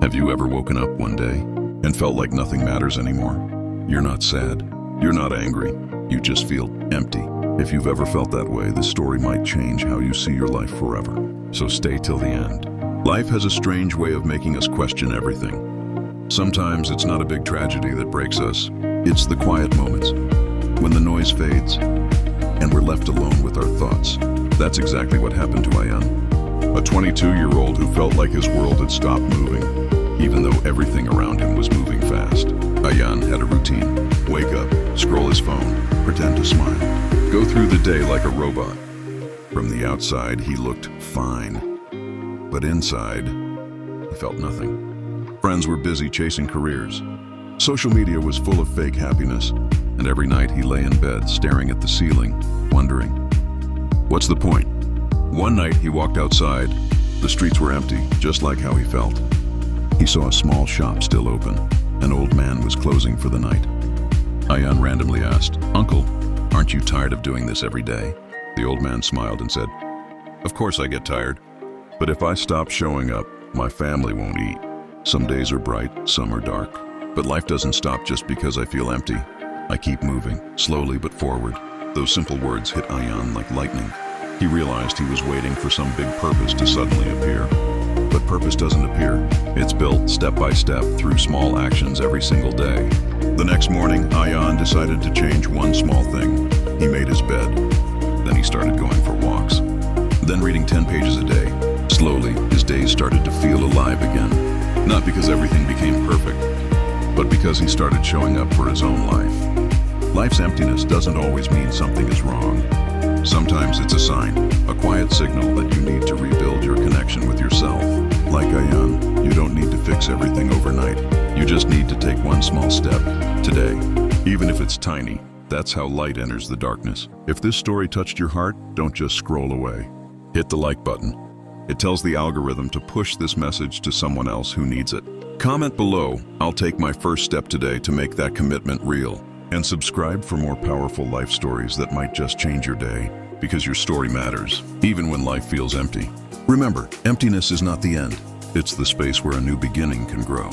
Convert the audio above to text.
Have you ever woken up one day and felt like nothing matters anymore? You're not sad. You're not angry. You just feel empty. If you've ever felt that way, this story might change how you see your life forever. So stay till the end. Life has a strange way of making us question everything. Sometimes it's not a big tragedy that breaks us. It's the quiet moments, when the noise fades, and we're left alone with our thoughts. That's exactly what happened to Ayaan, a 22-year-old who felt like his world had stopped moving, even though everything around him was moving fast. Ayaan had a routine. Wake up, scroll his phone, pretend to smile, go through the day like a robot. From the outside, he looked fine, but inside, he felt nothing. Friends were busy chasing careers. Social media was full of fake happiness, and every night he lay in bed staring at the ceiling, wondering, what's the point? One night he walked outside. The streets were empty, just like how he felt. He saw a small shop still open. An old man was closing for the night. Ayaan randomly asked, "Uncle, aren't you tired of doing this every day?" The old man smiled and said, "Of course I get tired, but if I stop showing up, my family won't eat. Some days are bright, some are dark. But life doesn't stop just because I feel empty. I keep moving, slowly but forward." Those simple words hit Ayaan like lightning. He realized he was waiting for some big purpose to suddenly appear. But purpose doesn't appear. It's built step by step through small actions every single day. The next morning, Ayaan decided to change one small thing. He made his bed. Then he started going for walks. Then reading 10 pages a day. Slowly, his days started to feel alive again. Not because everything became perfect, but because he started showing up for his own life. Life's emptiness doesn't always mean something is wrong. Sometimes it's a sign, a quiet signal that you need to rebuild your connection with yourself. Like Ayaan, you don't need to fix everything overnight. You just need to take one small step today, even if it's tiny. That's how light enters the darkness. If this story touched your heart, don't just scroll away. Hit the like button. It tells the algorithm to push this message to someone else who needs it. Comment below, "I'll take my first step today to make that commitment real." And subscribe for more powerful life stories that might just change your day, because your story matters, even when life feels empty. Remember, emptiness is not the end. It's the space where a new beginning can grow.